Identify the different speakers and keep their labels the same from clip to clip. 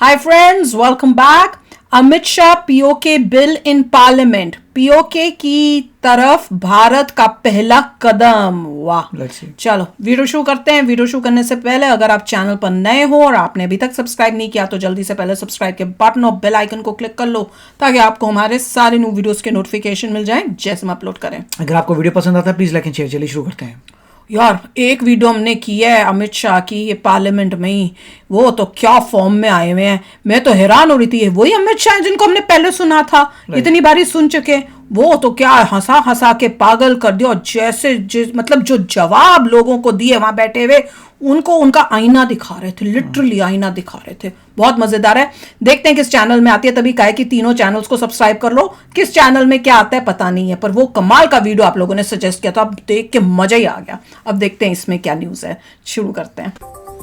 Speaker 1: Hi friends, welcome back. Amit Shah PoK bill in parliament, PoK की तरफ भारत का पहला कदम। वाह, चलो वीडियो शुरू करते हैं। वीडियो शुरू करने से पहले अगर आप चैनल पर नए हो और आपने अभी तक सब्सक्राइब नहीं किया तो जल्दी से पहले सब्सक्राइब के बटन और बेल आइकन को क्लिक कर लो ताकि आपको हमारे सारे न्यू वीडियोस के नोटिफिकेशन मिल जाएं जैसे हम अपलोड करें।
Speaker 2: अगर आपको वीडियो पसंद आता है प्लीज लाइक एंड शेयर। चलिए शुरू करते हैं।
Speaker 1: यार, एक वीडियो हमने की है अमित शाह की, ये पार्लियामेंट में ही, वो तो क्या फॉर्म में आए हुए हैं। मैं तो हैरान हो रही थी, वही अमित शाह जिनको हमने पहले सुना था, इतनी बारी सुन चुके। वो तो क्या हंसा हंसा के पागल कर दिया। जैसे मतलब जो जवाब लोगों को दिए वहां बैठे हुए, उनको उनका आईना दिखा रहे थे, लिटरली आईना दिखा रहे थे। बहुत मजेदार है। देखते हैं किस चैनल में आती है। तभी कहे कि तीनों चैनल्स को सब्सक्राइब कर लो। किस चैनल में क्या आता है पता नहीं है, पर वो कमाल का वीडियो आप लोगों ने सजेस्ट किया था, अब देख के मजा ही आ गया। अब देखते हैं इसमें क्या न्यूज है। शुरू करते हैं।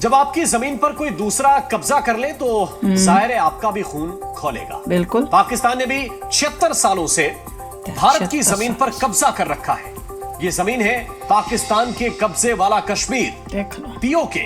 Speaker 3: जब आपकी जमीन पर कोई दूसरा कब्जा कर ले तो जाहिर है आपका भी खून खौलेगा।
Speaker 1: बिल्कुल।
Speaker 3: पाकिस्तान ने भी 76 सालों से भारत की जमीन पर कब्जा कर रखा है। ये जमीन है पाकिस्तान के कब्जे वाला कश्मीर, पीओके।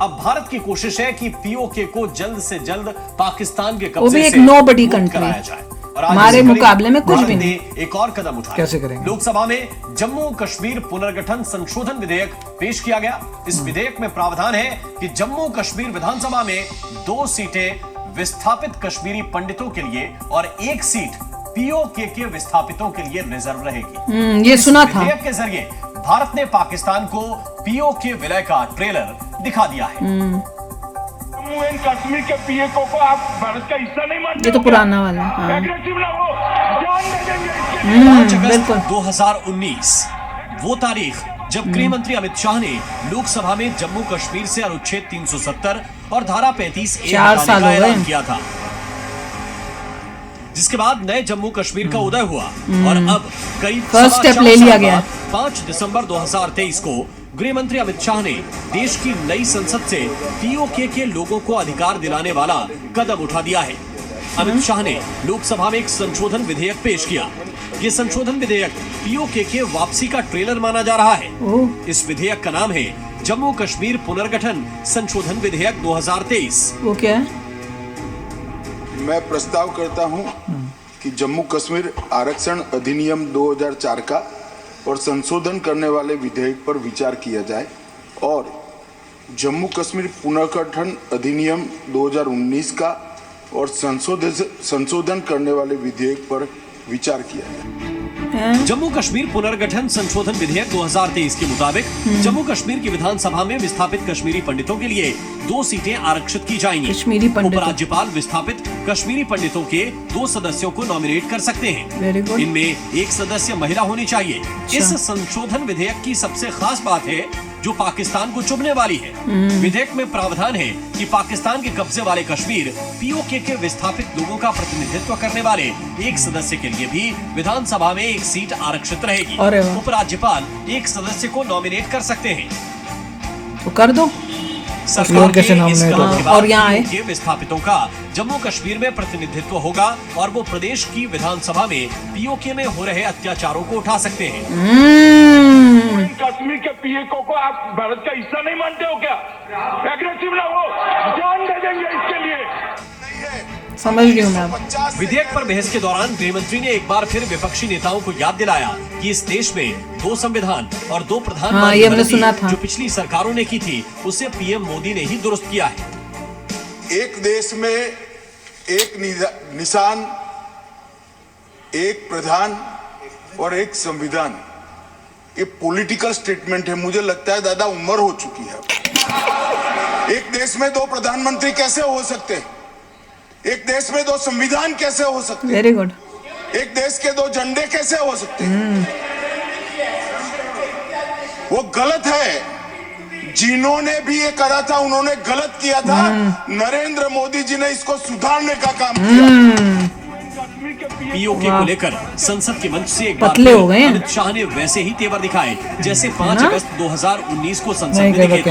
Speaker 3: अब भारत की कोशिश है कि पीओके को जल्द से जल्द पाकिस्तान के कब्जे से मुक्त कराया जाए। और
Speaker 1: हमारे मुकाबले में कुछ भी नहीं।
Speaker 3: एक और कदम उठाया।
Speaker 2: कैसे करेंगे?
Speaker 3: लोकसभा में जम्मू कश्मीर पुनर्गठन संशोधन विधेयक पेश किया गया। इस विधेयक में प्रावधान है कि जम्मू कश्मीर विधानसभा में 2 सीटें विस्थापित कश्मीरी पंडितों के लिए और 1 सीट पीओके के विस्थापितों के लिए रिजर्व रहेगी।
Speaker 1: ये सुना था।
Speaker 3: विधेयक के जरिए भारत ने पाकिस्तान को पीओके विलय का ट्रेलर दिखा दिया है।
Speaker 4: जम्मू एंड कश्मीर के पीओके को आप भारत का हिस्सा नहीं मानते?
Speaker 1: ये तो पुराना वाला है।
Speaker 4: एग्रेसिव ना हो, जान दे देंगे इसके लिए।
Speaker 3: 2019 वो तारीख जब गृह मंत्री अमित शाह ने लोकसभा में जम्मू कश्मीर से अनुच्छेद 370 और धारा 35A हटाने का ऐलान किया था, जिसके बाद नए जम्मू कश्मीर का उदय हुआ। और अब करीब
Speaker 1: फर्स्ट स्टेप ले लिया गया।
Speaker 3: 5 दिसंबर 2023 को गृह मंत्री अमित शाह ने देश की नई संसद से पीओके के लोगों को अधिकार दिलाने वाला कदम उठा दिया है। अमित शाह ने लोकसभा में एक संशोधन विधेयक पेश किया। ये संशोधन विधेयक पीओके के वापसी का ट्रेलर माना जा रहा है। इस विधेयक का नाम है जम्मू कश्मीर पुनर्गठन संशोधन विधेयक 2023।
Speaker 1: वो क्या है?
Speaker 5: मैं प्रस्ताव करता हूं कि जम्मू कश्मीर आरक्षण अधिनियम 2004 का और संशोधन करने वाले विधेयक पर विचार किया जाए और जम्मू कश्मीर पुनर्गठन अधिनियम 2019 का और संशोधन करने वाले विधेयक पर विचार किया जाए।
Speaker 3: जम्मू कश्मीर पुनर्गठन संशोधन विधेयक 2023 के मुताबिक जम्मू कश्मीर की विधानसभा में विस्थापित कश्मीरी पंडितों के लिए 2 सीटें आरक्षित की जाएंगी। उपराज्यपाल विस्थापित कश्मीरी पंडितों के 2 सदस्यों को नॉमिनेट कर सकते हैं। इनमें 1 सदस्य महिला होनी चाहिए। इस संशोधन विधेयक की सबसे खास बात है जो पाकिस्तान को चुभने वाली है। विधेयक में प्रावधान है कि पाकिस्तान के कब्जे वाले कश्मीर पीओके के विस्थापित लोगों का प्रतिनिधित्व करने वाले 1 सदस्य के लिए भी विधानसभा में 1 सीट आरक्षित रहेगी। उपराज्यपाल 1 सदस्य को नॉमिनेट कर सकते हैं।
Speaker 1: तो कर दो।
Speaker 3: सरकार के इस कदम के
Speaker 1: और यहाँ
Speaker 3: के विस्थापितों का जम्मू कश्मीर में प्रतिनिधित्व होगा और वो प्रदेश की विधानसभा में पीओके में हो रहे अत्याचारों को उठा सकते हैं।
Speaker 4: कश्मीर के पीओके को आप भारत का हिस्सा नहीं मानते हो क्या? एग्रेसिव ना हो, जान दे देंगे इसके लिए।
Speaker 1: समझ रही हूँ मैं।
Speaker 3: विधेयक पर बहस के दौरान गृहमंत्री ने एक बार फिर विपक्षी नेताओं को याद दिलाया कि इस देश में 2 संविधान और 2 प्रधानमंत्री जो पिछली सरकारों ने की थी उसे पीएम मोदी ने ही दुरुस्त किया है।
Speaker 5: एक देश में एक निशान, एक प्रधान और एक संविधान, ये पॉलिटिकल स्टेटमेंट है। मुझे लगता है दादा उम्र हो चुकी है। एक देश में 2 प्रधानमंत्री कैसे हो सकते हैं? एक देश में 2 संविधान कैसे हो सकते हैं?
Speaker 1: Very good.
Speaker 5: एक देश के 2 झंडे कैसे हो सकते हैं? वो गलत है। जिन्होंने भी ये करा था उन्होंने गलत किया था। नरेंद्र मोदी जी ने इसको सुधारने का काम किया।
Speaker 3: पीओके को लेकर संसद के मंच से एक बार
Speaker 1: पतले हो गए।
Speaker 3: अमित शाह ने वैसे ही तेवर दिखाए जैसे 5 अगस्त 2019 को संसद में दिखे थे।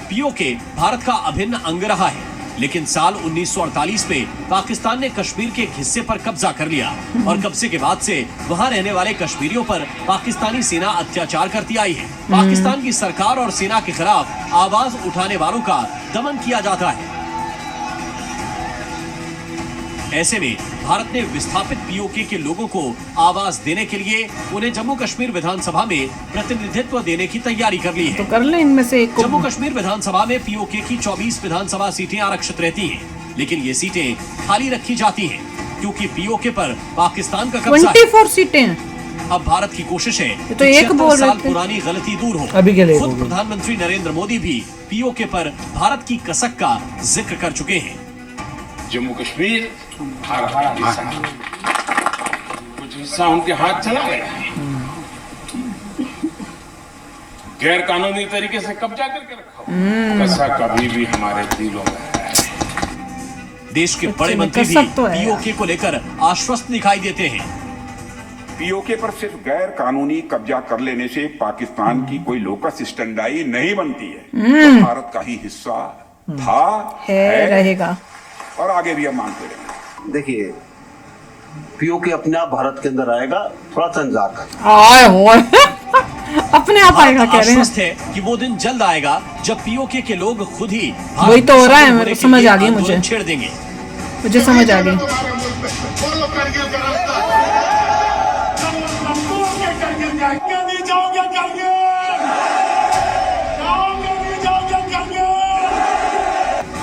Speaker 3: पीओके भारत का अभिन्न अंग रहा है, लेकिन साल 1948 में पाकिस्तान ने कश्मीर के एक हिस्से पर कब्जा कर लिया और कब्जे के बाद से वहां रहने वाले कश्मीरियों पर पाकिस्तानी सेना अत्याचार करती आई है। पाकिस्तान की सरकार और सेना के खिलाफ आवाज उठाने वालों का दमन किया जाता है। ऐसे में भारत ने विस्थापित पीओके के लोगों को आवाज देने के लिए उन्हें जम्मू कश्मीर विधानसभा में प्रतिनिधित्व देने की तैयारी कर ली है।
Speaker 1: तो कर ले इनमें से एक को।
Speaker 3: जम्मू कश्मीर विधानसभा में पीओके की 24 विधानसभा सीटें आरक्षित रहती हैं, लेकिन ये सीटें खाली रखी जाती हैं क्योंकि पीओके पर पाकिस्तान का कब्जा है।
Speaker 1: 24 सीटें हैं।
Speaker 3: अब भारत की कोशिश है
Speaker 1: तो एक
Speaker 3: 76
Speaker 1: बोल रहे
Speaker 3: साल
Speaker 1: थे।
Speaker 3: पुरानी गलती दूर हो।
Speaker 2: अभी के लिए
Speaker 3: खुद
Speaker 2: होगी।
Speaker 3: प्रधानमंत्री नरेंद्र मोदी भी पीओके पर भारत की कसक का जिक्र कर चुके हैं।
Speaker 4: जम्मू कश्मीर भारत का हिस्सा है, कुछ हिस्सा उनके हाथ चला गया, गैर कानूनी तरीके से कब्जा करके रखा। ऐसा कभी भी हमारे दिलों में है।
Speaker 3: देश के बड़े
Speaker 1: में
Speaker 3: मंत्री भी
Speaker 1: कसक तो है
Speaker 3: पीओके को लेकर आश्वस्त दिखाई देते हैं।
Speaker 6: पीओके पर सिर्फ गैर कानूनी कब्जा कर लेने से पाकिस्तान की कोई लोकस स्टैंडाई नहीं बनती है, तो भारत का ही हिस्सा था,
Speaker 1: है, रहेगा
Speaker 6: और आगे भी हम मानते रहेंगे।
Speaker 7: देखिए, पीओके अपने आप भारत के अंदर आएगा, थोड़ा सा इंतजार करना।
Speaker 1: आए होए अपने आप आएगा कह रहे हैं।
Speaker 3: आश्वस्त है कि वो दिन जल्द आएगा जब पीओके के लोग खुद ही
Speaker 1: वही तो हो रहा है,
Speaker 3: भारत
Speaker 1: मेरे को
Speaker 3: के
Speaker 1: समझ
Speaker 3: लिए
Speaker 1: आ गई
Speaker 3: आंदोलन
Speaker 1: मुझे।
Speaker 3: छेड़ देंगे।
Speaker 1: मुझे समझ आ गई।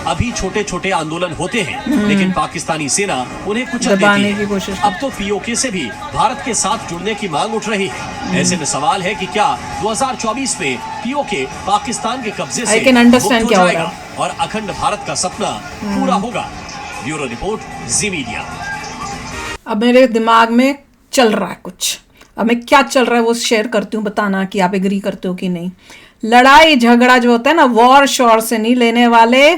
Speaker 1: अभी छोटे छोटे आंदोलन होते हैं, लेकिन पाकिस्तानी सेना उन्हें कुचल दबाने
Speaker 3: देती
Speaker 1: की
Speaker 3: है।
Speaker 1: कोशिश।
Speaker 3: अब तो पीओके से भी भारत के साथ जुड़ने की मांग उठ रही है। ऐसे में सवाल है कि क्या 2024 में पीओके पाकिस्तान के कब्जे से
Speaker 1: I can understand
Speaker 3: मुक्त हो
Speaker 1: क्या हो
Speaker 3: जाएगा
Speaker 1: रहा
Speaker 3: और अखंड भारत का सपना पूरा होगा। ब्यूरो रिपोर्ट, जी मीडिया।
Speaker 1: अब मेरे दिमाग में चल रहा है कुछ। अब मैं क्या चल रहा है वो शेयर करती हूँ, बताना कि आप एग्री करते हो कि नहीं। लड़ाई झगड़ा जो होता है ना, वॉर शोर से नहीं लेने वाले,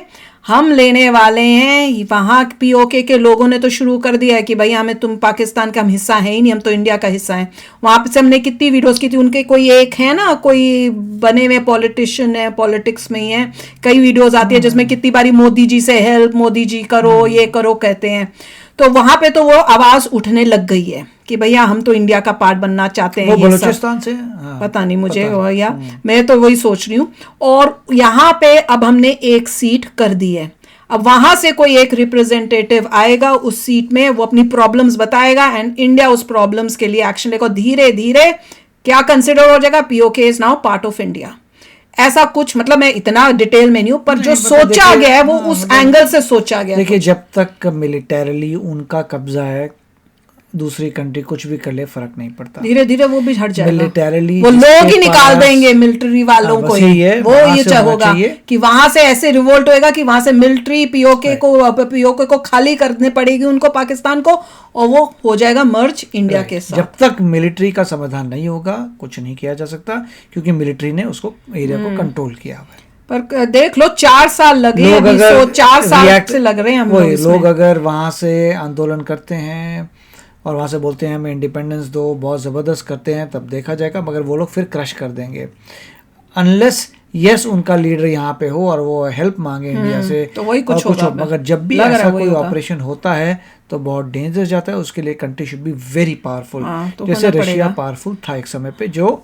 Speaker 1: हम लेने वाले हैं। वहाँ पीओके के लोगों ने तो शुरू कर दिया है कि भाई हमें, तुम पाकिस्तान का हम हिस्सा है ही नहीं, हम तो इंडिया का हिस्सा है। वहाँ पे से हमने कितनी वीडियोस की थी, उनके कोई एक है ना, कोई बने हुए पॉलिटिशियन है, पॉलिटिक्स में ही है, कई वीडियोस आती है जिसमें कितनी बारी मोदी जी से हेल्प, मोदी जी करो, ये करो कहते हैं। तो वहां पे तो वो आवाज उठने लग गई है कि भैया हम तो इंडिया का पार्ट बनना चाहते हैं।
Speaker 2: वो
Speaker 1: ये सब
Speaker 2: बलूचिस्तान से हाँ,
Speaker 1: पता नहीं मुझे
Speaker 2: पता
Speaker 1: वो,
Speaker 2: नहीं।
Speaker 1: या मैं तो वही सोच रही हूँ। और यहाँ पे अब हमने एक सीट कर दी है। अब वहां से कोई एक रिप्रेजेंटेटिव आएगा उस सीट में, वो अपनी प्रॉब्लम्स बताएगा एंड इंडिया उस प्रॉब्लम्स के लिए एक्शन लेगा। धीरे धीरे क्या कंसिडर हो जाएगा, PoK is now part of India. ऐसा कुछ, मतलब मैं इतना डिटेल में नहीं हूं, पर जो सोचा गया है वो उस एंगल से सोचा गया है।
Speaker 2: देखिए, जब तक मिलिटरीली उनका कब्जा है, दूसरी कंट्री कुछ भी कर ले फर्क नहीं पड़ता।
Speaker 1: धीरे धीरे वो भी हट जाएगा।
Speaker 2: मिलिटरीली
Speaker 1: वो लोग ही निकाल
Speaker 2: पास-
Speaker 1: देंगे मिलिट्री वालों
Speaker 2: हाँ,
Speaker 1: को
Speaker 2: बस
Speaker 1: ही।
Speaker 2: यही है,
Speaker 1: वो
Speaker 2: वहाँ
Speaker 1: ये
Speaker 2: से होना
Speaker 1: होगा
Speaker 2: चाहिए।
Speaker 1: कि वहां से ऐसे रिवोल्ट होएगा कि वहां से मिलिट्री पीओके को खाली करने पड़ेगी उनको, पाकिस्तान को, और वो हो जाएगा मर्ज इंडिया के साथ।
Speaker 2: जब तक मिलिट्री का समाधान नहीं होगा कुछ नहीं किया जा सकता, क्योंकि मिलिट्री ने उसको एरिया को कंट्रोल किया हुआ है।
Speaker 1: पर देख लो 4 साल लगे,
Speaker 2: लोग
Speaker 1: अभी
Speaker 2: अगर
Speaker 1: 4 साल
Speaker 2: react-
Speaker 1: से लग रहे हैं हम
Speaker 2: वही,
Speaker 1: लोग इसमें।
Speaker 2: लोग अगर वहां से आंदोलन करते हैं और वहां से बोलते हैं हमें इंडिपेंडेंस दो, बहुत ज़बरदस्त करते हैं, तब देखा जाएगा। मगर वो लोग फिर क्रश कर देंगे अनलेस यस उनका लीडर यहाँ पे हो और वो हेल्प मांगे इंडिया से,
Speaker 1: तो वही कुछ
Speaker 2: और
Speaker 1: होगा।
Speaker 2: मगर जब भी
Speaker 1: लग रहा है
Speaker 2: ऐसा
Speaker 1: वही
Speaker 2: कोई
Speaker 1: होगा।
Speaker 2: ऑपरेशन होता है तो बहुत डेंजर जाता है। उसके लिए country should be very powerful,
Speaker 1: हाँ, तो
Speaker 2: जैसे
Speaker 1: होना
Speaker 2: रशिया
Speaker 1: पड़ेगा।
Speaker 2: पावरफुल था एक समय पे, जो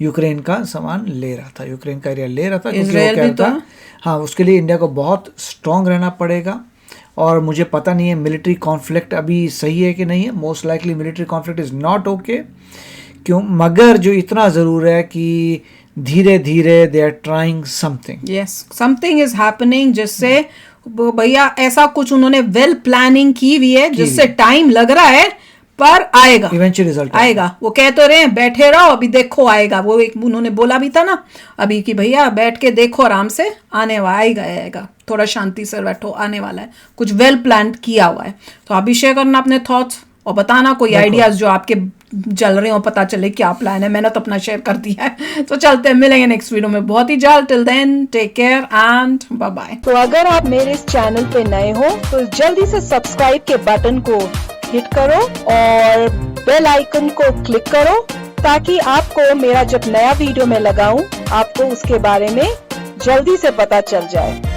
Speaker 2: यूक्रेन का सामान ले रहा था, यूक्रेन का एरिया ले रहा था, क्योंकि वो
Speaker 1: इजराइल
Speaker 2: कह
Speaker 1: भी
Speaker 2: रहा था
Speaker 1: तो।
Speaker 2: हाँ, उसके लिए इंडिया को बहुत स्ट्रांग रहना पड़ेगा। और मुझे पता नहीं है मिलिट्री कॉन्फ्लिक्ट अभी सही है कि नहीं है। Most likely military conflict is not okay, क्यों, मगर जो इतना ज़रूर है कि धीरे धीरे they are trying something.
Speaker 1: Yes, something is happening, जिससे भैया ऐसा कुछ उन्होंने वेल प्लानिंग की हुई है, जिससे टाइम लग रहा है पर आएगा,
Speaker 2: इवेंचुअल रिजल्ट
Speaker 1: आएगा। वो कह तो रहे हैं बैठे रहो अभी देखो आएगा। वो एक उन्होंने बोला भी था ना अभी कि भैया बैठ के देखो आराम से, आने वाला आएगा, थोड़ा शांति से बैठो, आने वाला है। कुछ वेल प्लान किया हुआ है। तो आप भी शेयर करना अपने थॉट्स और बताना कोई आइडियाज जो आपके चल रहे हो, पता चले क्या प्लान है। मैंने तो अपना शेयर कर दिया है। तो चलते हैं, मिलेंगे नेक्स्ट वीडियो में बहुत ही जल्द। Till then take care and bye bye.
Speaker 8: तो अगर आप मेरे इस चैनल पे नए हो तो जल्दी से सब्सक्राइब के बटन को हिट करो और बेल आइकन को क्लिक करो, ताकि आपको मेरा जब नया वीडियो मैं लगाऊं आपको उसके बारे में जल्दी से पता चल जाए।